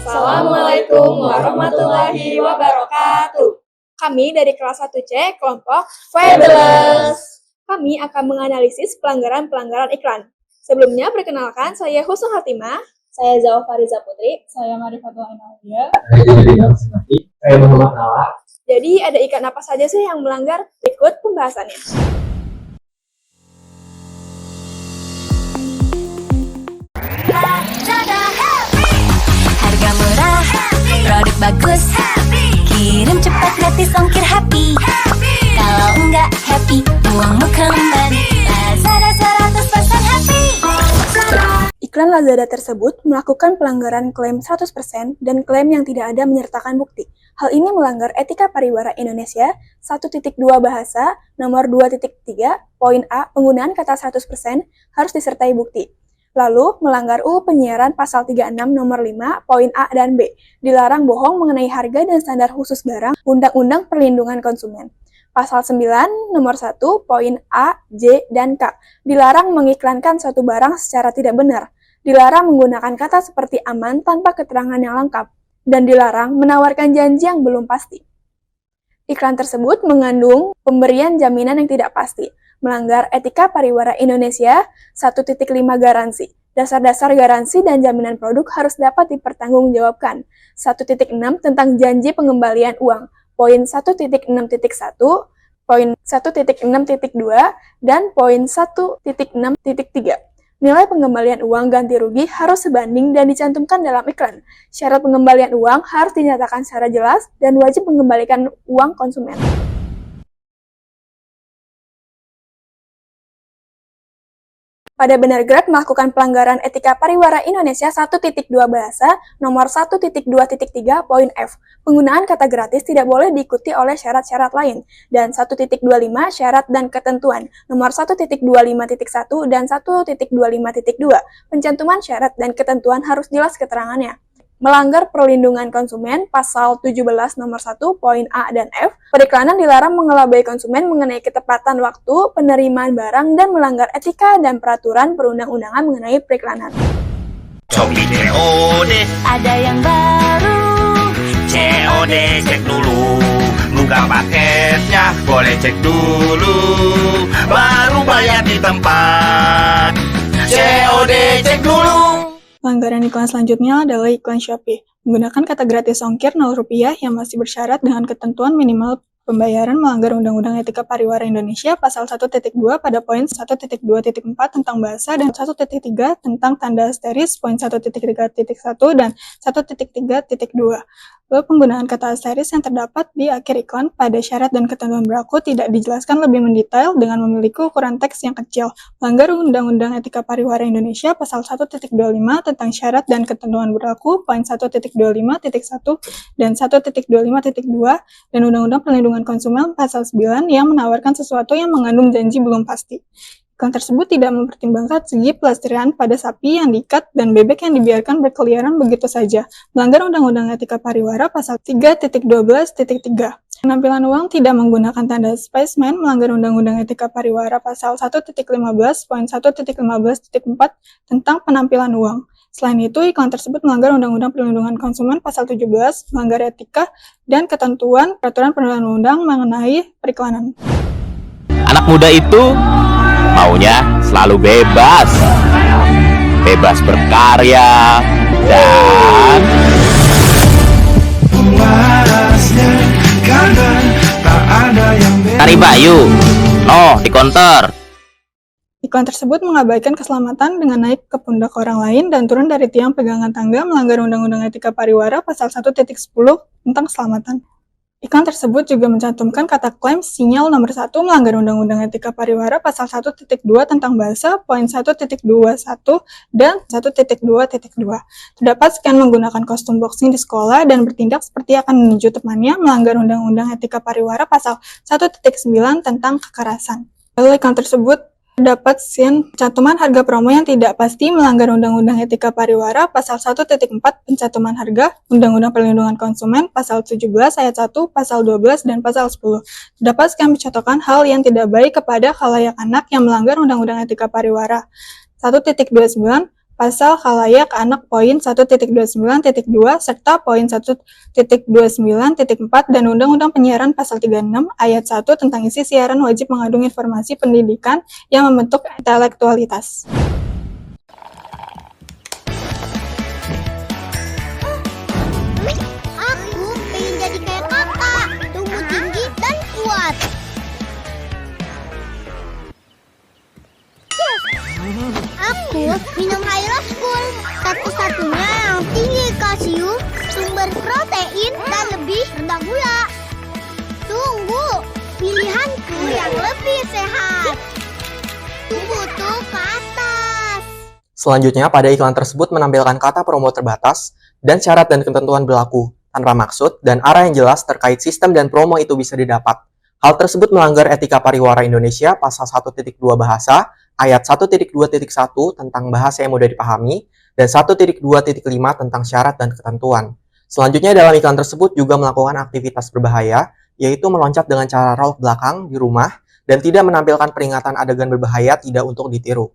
Assalamualaikum warahmatullahi wabarakatuh. Kami dari kelas 1C kelompok Fabulous. Kami akan menganalisis pelanggaran-pelanggaran iklan. Sebelumnya perkenalkan, saya Husnul Hatimah. Saya Zawa Fariza Putri. Saya Marifatul Ainaulia. Saya Muhammad Nala. Jadi ada iklan apa saja sih yang melanggar? Berikut pembahasannya. Harga murah, produk bagus, kirim cepat gratis ongkir happy. Kalau enggak happy, uangmu kembali. Lazada 100% happy. Iklan Lazada tersebut melakukan pelanggaran klaim 100% dan klaim yang tidak ada menyertakan bukti. Hal ini melanggar etika pariwara Indonesia 1.2 bahasa nomor 2.3 poin A penggunaan kata 100% harus disertai bukti. Lalu, melanggar UU Penyiaran Pasal 36 nomor 5, poin A dan B, dilarang bohong mengenai harga dan standar khusus barang, Undang-Undang Perlindungan Konsumen. Pasal 9 nomor 1, poin A, J, dan K, dilarang mengiklankan suatu barang secara tidak benar, dilarang menggunakan kata seperti aman tanpa keterangan yang lengkap, dan dilarang menawarkan janji yang belum pasti. Iklan tersebut mengandung pemberian jaminan yang tidak pasti, melanggar etika pariwara Indonesia 1.5 garansi. Dasar-dasar garansi dan jaminan produk harus dapat dipertanggungjawabkan. 1.6 tentang janji pengembalian uang. Poin 1.6.1, poin 1.6.2, dan poin 1.6.3. Nilai pengembalian uang ganti rugi harus sebanding dan dicantumkan dalam iklan. Syarat pengembalian uang harus dinyatakan secara jelas dan wajib mengembalikan uang konsumen. Pada Benar Gerak melakukan pelanggaran etika pariwara Indonesia 1.2 bahasa nomor 1.2.3 poin F. Penggunaan kata gratis tidak boleh diikuti oleh syarat-syarat lain. Dan 1.25 syarat dan ketentuan nomor 1.25.1 dan 1.25.2. Pencantuman syarat dan ketentuan harus jelas keterangannya. Melanggar perlindungan konsumen pasal 17 nomor 1 poin A dan F, periklanan dilarang mengelabai konsumen mengenai ketepatan waktu penerimaan barang dan melanggar etika dan peraturan perundang-undangan mengenai periklanan. Shopee COD, Ada yang baru, COD cek dulu. Buka paketnya, boleh cek dulu. Baru bayar di tempat. COD cek dulu. Pelanggaran iklan selanjutnya adalah iklan Shopee. Menggunakan kata gratis ongkir Rp0 yang masih bersyarat dengan ketentuan minimal pembayaran melanggar Undang-Undang Etika Pariwara Indonesia pasal 1.2 pada poin 1.2.4 tentang bahasa dan 1.3 tentang tanda asteris, poin 1.3.1 dan 1.3.2. Lalu penggunaan kata asteris yang terdapat di akhir iklan pada syarat dan ketentuan berlaku tidak dijelaskan lebih mendetail dengan memiliki ukuran teks yang kecil. Melanggar Undang-Undang Etika Pariwara Indonesia pasal 1.25 tentang syarat dan ketentuan berlaku, poin 1.25.1 dan 1.25.2 dan Undang-Undang Perlindungan Konsumen pasal 9 yang menawarkan sesuatu yang mengandung janji belum pasti. Iklan tersebut tidak mempertimbangkan segi pelestarian pada sapi yang diikat dan bebek yang dibiarkan berkeliaran begitu saja. Melanggar Undang-Undang Etika Pariwara pasal 3.12.3. Penampilan uang tidak menggunakan tanda spesimen melanggar Undang-Undang Etika Pariwara pasal 1.15 poin 1.15.4 tentang penampilan uang. Selain itu, iklan tersebut melanggar Undang-Undang Perlindungan Konsumen pasal 17, melanggar etika dan ketentuan peraturan perundang-undang mengenai periklanan. Anak muda itu maunya selalu bebas, bebas berkarya, dan Tari Bayu, di konter. Iklan tersebut mengabaikan keselamatan dengan naik ke pundak orang lain dan turun dari tiang pegangan tangga melanggar Undang-Undang Etika Pariwara pasal 1.10 tentang keselamatan. Iklan tersebut juga mencantumkan kata klaim sinyal nomor 1 melanggar Undang-Undang Etika Pariwara pasal 1.2 tentang bahasa, poin 1.21 dan 1.2.2. Terdapat scan menggunakan kostum boxing di sekolah dan bertindak seperti akan menuju temannya melanggar Undang-Undang Etika Pariwara pasal 1.9 tentang kekerasan. Lalu iklan tersebut Terdapat pencantuman harga promo yang tidak pasti melanggar Undang-Undang Etika Pariwara Pasal 1.4 Pencantuman Harga, Undang-Undang Perlindungan Konsumen Pasal 17 Ayat 1, Pasal 12, dan Pasal 10. Terdapat sekian mencontohkan hal yang tidak baik kepada khalayak anak yang melanggar Undang-Undang Etika Pariwara. 1.29 Pasal khalayak anak poin 1.29.2 serta poin 1.29.4 dan Undang-Undang Penyiaran Pasal 36 Ayat 1 tentang isi siaran wajib mengandung informasi pendidikan yang membentuk intelektualitas. Aku pengen jadi kayak kakak, tumbuh tinggi dan kuat. Aku minum Hyroskul, satu-satunya yang tinggi kalsium, sumber protein, dan lebih rendah gula. Tunggu, pilihanku yang lebih sehat. Tumbuh tuh ke atas. Selanjutnya, pada iklan tersebut menampilkan kata promo terbatas dan syarat dan ketentuan berlaku, tanpa maksud dan arah yang jelas terkait sistem dan promo itu bisa didapat. Hal tersebut melanggar Etika Pariwara Indonesia Pasal 1.2 Bahasa, Ayat 1.2.1 tentang bahasa yang mudah dipahami, dan 1.2.5 tentang syarat dan ketentuan. Selanjutnya, dalam iklan tersebut juga melakukan aktivitas berbahaya, yaitu meloncat dengan cara rolok belakang di rumah, dan tidak menampilkan peringatan adegan berbahaya tidak untuk ditiru.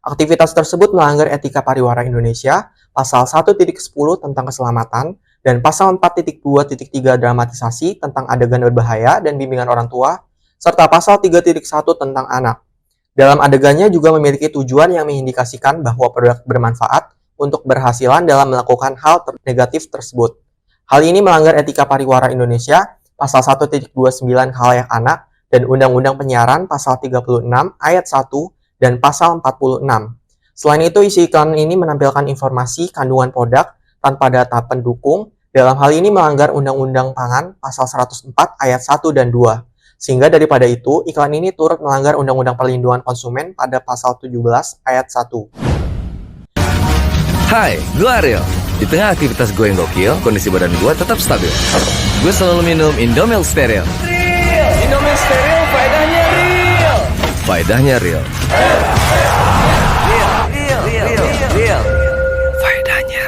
Aktivitas tersebut melanggar Etika Pariwara Indonesia Pasal 1.10 tentang keselamatan, dan Pasal 4.2.3 dramatisasi tentang adegan berbahaya dan bimbingan orang tua, serta Pasal 3.1 tentang anak. Dalam adegannya juga memiliki tujuan yang mengindikasikan bahwa produk bermanfaat untuk berhasilan dalam melakukan hal negatif tersebut. Hal ini melanggar Etika Pariwara Indonesia Pasal 1.29 khalayak anak dan Undang-Undang Penyiaran Pasal 36 Ayat 1 dan Pasal 46. Selain itu, isi iklan ini menampilkan informasi kandungan produk tanpa data pendukung. Dalam hal ini melanggar Undang-Undang Pangan Pasal 104 Ayat 1 dan 2. Sehingga daripada itu, iklan ini turut melanggar Undang-Undang Perlindungan Konsumen pada Pasal 17 Ayat 1. Hai, gue Ariel. Di tengah aktivitas gue yang gokil, kondisi badan gue tetap stabil. Gue selalu minum Indomil Steril. Indomil Steril, faedahnya real. Faedahnya real. Real. Faedahnya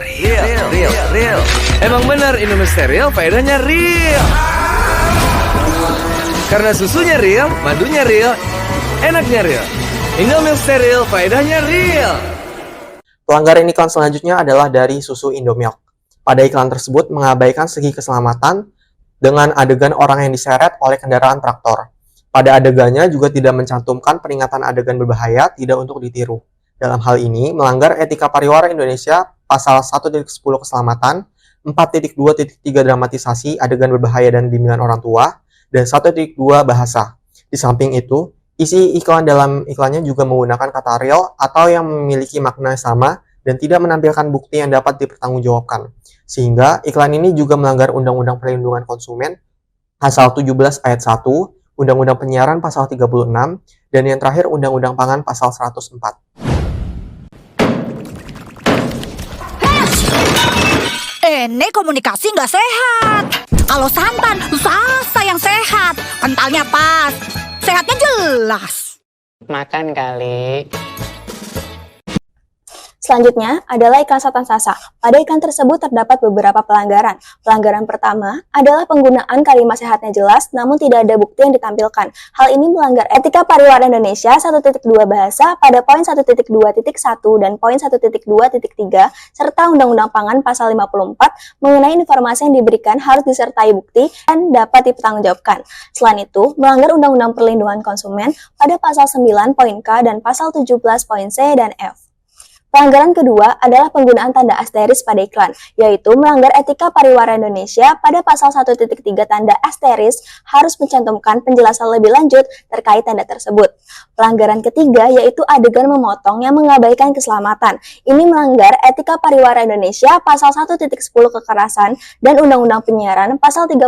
real. Emang benar Indomil Steril, faedahnya real. Karena susunya real, madunya real, enaknya real. Indomil Steril, faedahnya real. Pelanggaran iklan selanjutnya adalah dari susu Indomilk. Pada iklan tersebut mengabaikan segi keselamatan dengan adegan orang yang diseret oleh kendaraan traktor. Pada adegannya juga tidak mencantumkan peringatan adegan berbahaya tidak untuk ditiru. Dalam hal ini melanggar Etika Pariwara Indonesia Pasal 1.10 Keselamatan, 4.2.3 Dramatisasi adegan berbahaya dan bimbingan orang tua, dan 1.2 Bahasa. Di samping itu, isi iklan dalam iklannya juga menggunakan kata real atau yang memiliki makna sama dan tidak menampilkan bukti yang dapat dipertanggungjawabkan. Sehingga iklan ini juga melanggar Undang-Undang Perlindungan Konsumen Pasal 17 Ayat 1, Undang-Undang Penyiaran Pasal 36, dan yang terakhir Undang-Undang Pangan Pasal 104. Ini komunikasi nggak sehat. Kalau santan, rasa yang sehat. Kentalnya pas. Sehatnya jelas. Makan kali. Selanjutnya adalah iklan Satan Sasa. Pada iklan tersebut terdapat beberapa pelanggaran. Pelanggaran pertama adalah penggunaan kalimat sehatnya jelas namun tidak ada bukti yang ditampilkan. Hal ini melanggar Etika Pariwara Indonesia 1.2 Bahasa pada poin 1.2.1 dan poin 1.2.3 serta Undang-Undang Pangan Pasal 54 mengenai informasi yang diberikan harus disertai bukti dan dapat dipertanggungjawabkan. Selain itu, melanggar Undang-Undang Perlindungan Konsumen pada Pasal 9 poin K dan Pasal 17 poin C dan F. Pelanggaran kedua adalah penggunaan tanda asteris pada iklan, yaitu melanggar Etika Pariwara Indonesia pada Pasal 1.3 tanda asteris harus mencantumkan penjelasan lebih lanjut terkait tanda tersebut. Pelanggaran ketiga yaitu adegan memotong yang mengabaikan keselamatan. Ini melanggar Etika Pariwara Indonesia Pasal 1.10 kekerasan dan Undang-Undang Penyiaran Pasal 36,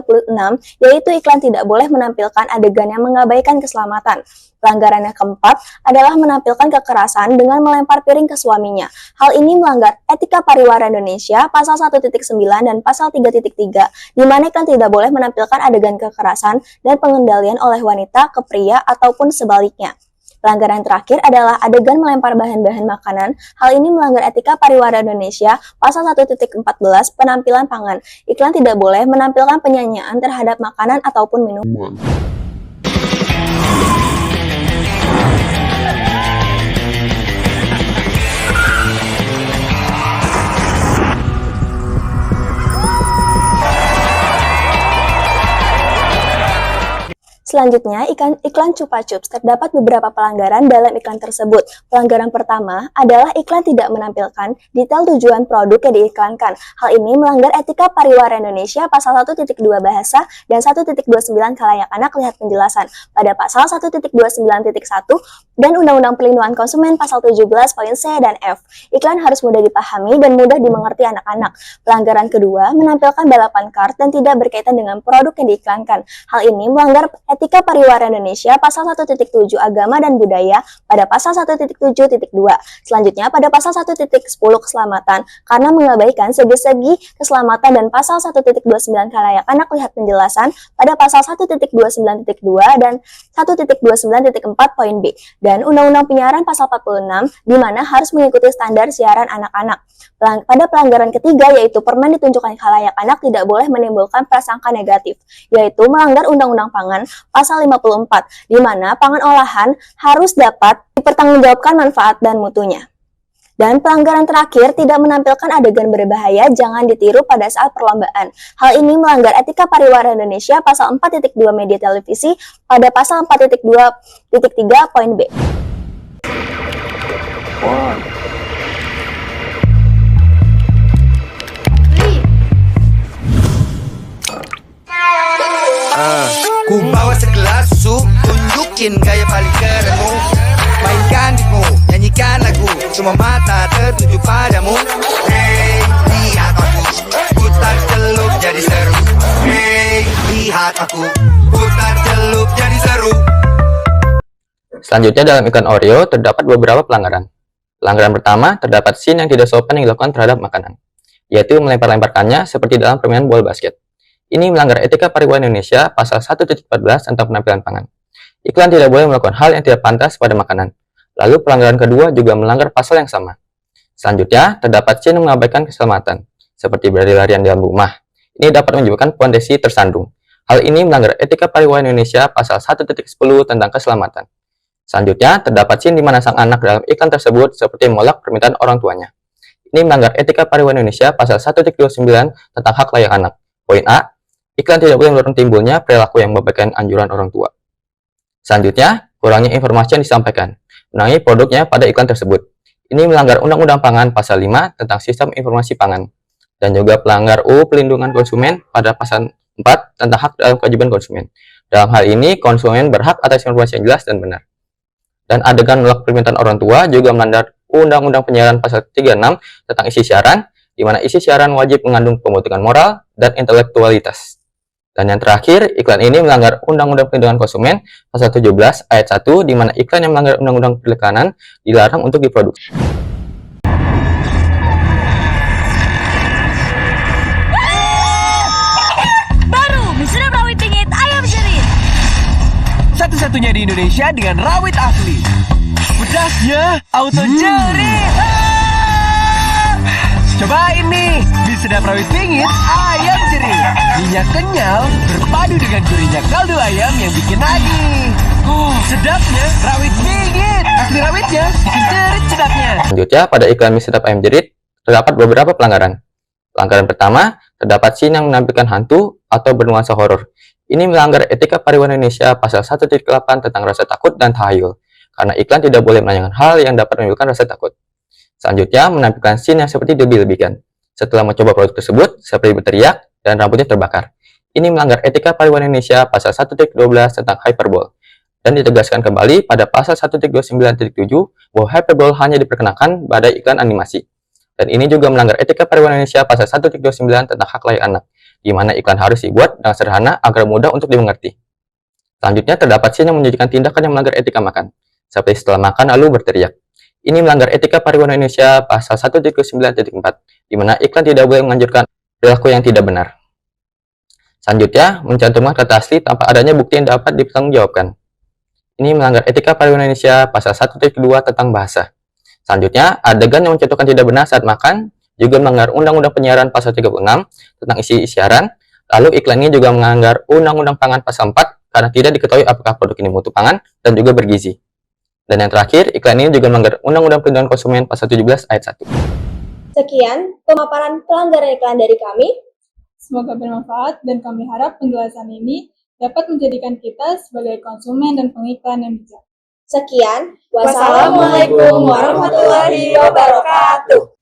yaitu iklan tidak boleh menampilkan adegan yang mengabaikan keselamatan. Pelanggaran yang keempat adalah menampilkan kekerasan dengan melempar piring ke suaminya. Hal ini melanggar Etika Pariwara Indonesia Pasal 1.9 dan Pasal 3.3, di mana iklan tidak boleh menampilkan adegan kekerasan dan pengendalian oleh wanita ke pria ataupun sebaliknya. Pelanggaran terakhir adalah adegan melempar bahan-bahan makanan. Hal ini melanggar etika pariwara Indonesia pasal 1.14 penampilan pangan. Iklan tidak boleh menampilkan penyanyian terhadap makanan ataupun minuman. Selanjutnya, iklan Chupa Chups. Terdapat beberapa pelanggaran dalam iklan tersebut. Pelanggaran pertama adalah iklan tidak menampilkan detail tujuan produk yang diiklankan. Hal ini melanggar etika pariwara Indonesia pasal 1.2 bahasa dan 1.29 khalayak anak lihat penjelasan pada pasal 1.29.1 dan Undang-Undang Perlindungan Konsumen pasal 17 poin C dan F. Iklan harus mudah dipahami dan mudah dimengerti anak-anak. Pelanggaran kedua, menampilkan balapan kart dan tidak berkaitan dengan produk yang diiklankan. Hal ini melanggar etika pariwara Indonesia pasal 1.7 agama dan budaya pada pasal 1.7.2. Selanjutnya pada pasal 1.10 keselamatan karena mengabaikan segi-segi keselamatan dan pasal 1.29 khalayak anak lihat penjelasan pada pasal 1.29.2 dan 1.29.4 poin B dan Undang-Undang Penyiaran pasal 46 di mana harus mengikuti standar siaran anak-anak. Pada pelanggaran ketiga yaitu permen ditunjukkan khalayak anak tidak boleh menimbulkan prasangka negatif, yaitu melanggar Undang-Undang Pangan pasal 54, di mana pangan olahan harus dapat dipertanggungjawabkan manfaat dan mutunya. Dan pelanggaran terakhir, tidak menampilkan adegan berbahaya, jangan ditiru pada saat perlombaan. Hal ini melanggar etika pariwara Indonesia pasal 4.2 media televisi pada pasal 4.2.3 poin B. Ku bawa segelas susu, tunjukin gaya paling kerenmu. Mainkan beatmu, nyanyikan lagu, semua mata tertuju padamu. Hey, lihat aku, putar celup jadi seru. Hey, lihat aku, putar celup jadi seru. Selanjutnya dalam iklan Oreo terdapat beberapa pelanggaran. Pelanggaran pertama, terdapat scene yang tidak sopan yang dilakukan terhadap makanan, yaitu melempar-lemparkannya seperti dalam permainan bola basket. Ini melanggar etika pariwara Indonesia pasal 1.14 tentang penampilan pangan. Iklan tidak boleh melakukan hal yang tidak pantas pada makanan. Lalu pelanggaran kedua juga melanggar pasal yang sama. Selanjutnya, terdapat scene mengabaikan keselamatan, seperti berlari-larian dalam rumah. Ini dapat menyebabkan kondisi tersandung. Hal ini melanggar etika pariwara Indonesia pasal 1.10 tentang keselamatan. Selanjutnya, terdapat scene di mana sang anak dalam iklan tersebut seperti menolak permintaan orang tuanya. Ini melanggar etika pariwara Indonesia pasal 1.29 tentang hak layak anak. Poin A, iklan tidak boleh mendorong timbulnya perilaku yang memberikan anjuran orang tua. Selanjutnya, kurangnya informasi yang disampaikan mengenai produknya pada iklan tersebut. Ini melanggar Undang-Undang Pangan pasal 5 tentang sistem informasi pangan, dan juga pelanggar UU Pelindungan Konsumen pada pasal 4 tentang hak dalam kewajiban konsumen. Dalam hal ini, konsumen berhak atas informasi yang jelas dan benar. Dan adegan menolak permintaan orang tua juga melanggar Undang-Undang Penyiaran pasal 36 tentang isi siaran, di mana isi siaran wajib mengandung pembentukan moral dan intelektualitas. Dan yang terakhir, iklan ini melanggar Undang-Undang Perlindungan Konsumen pasal 17 ayat 1, di mana iklan yang melanggar Undang-Undang Periklanan dilarang untuk diproduksi. Baru Mixer rawit pingit ayam jerit. Satu-satunya di Indonesia dengan rawit asli. Pedasnya auto jerit. Cobain nih, di sedap rawit pingit ayam jerit. Minyak kenyal berpadu dengan gurihnya kaldu ayam yang bikin nagih. Sedapnya rawit pingit. Asli rawitnya bikin jerit sedapnya. Selanjutnya, pada iklan mie sedap ayam jerit terdapat beberapa pelanggaran. Pelanggaran pertama, terdapat scene yang menampilkan hantu atau bernuansa horor. Ini melanggar etika pariwara Indonesia pasal 1.8 tentang rasa takut dan tahayul, karena iklan tidak boleh menanyakan hal yang dapat menimbulkan rasa takut. Selanjutnya, menampilkan scene yang seperti dilebih-lebihkan. Setelah mencoba produk tersebut, seperti berteriak dan rambutnya terbakar. Ini melanggar etika pariwara Indonesia pasal 1.12 tentang hyperbole. Dan ditegaskan kembali pada pasal 1.29.7 bahwa hyperbole hanya diperkenakan pada iklan animasi. Dan ini juga melanggar etika pariwara Indonesia pasal 1.29 tentang hak layak anak, di mana iklan harus dibuat dengan sederhana agar mudah untuk dimengerti. Selanjutnya, terdapat scene yang menunjukkan tindakan yang melanggar etika makan, seperti setelah makan lalu berteriak. Ini melanggar etika pariwara Indonesia pasal 1.9.4, di mana iklan tidak boleh menganjurkan perilaku yang tidak benar. Selanjutnya, mencantumkan kata asli tanpa adanya bukti yang dapat dipertanggungjawabkan. ini melanggar etika pariwara Indonesia pasal 1.2 tentang bahasa. Selanjutnya, adegan yang mencontohkan tidak benar saat makan juga melanggar Undang-Undang Penyiaran pasal 36 tentang isi siaran. Lalu iklan ini juga melanggar Undang-Undang Pangan pasal 4 karena tidak diketahui apakah produk ini mutu pangan dan juga bergizi. Dan yang terakhir, iklan ini juga melanggar Undang-Undang Perlindungan Konsumen pasal 17 ayat 1. Sekian pemaparan pelanggaran iklan dari kami. Semoga bermanfaat dan kami harap penjelasan ini dapat menjadikan kita sebagai konsumen dan pengiklan yang bijak. Sekian, wassalamualaikum warahmatullahi wabarakatuh.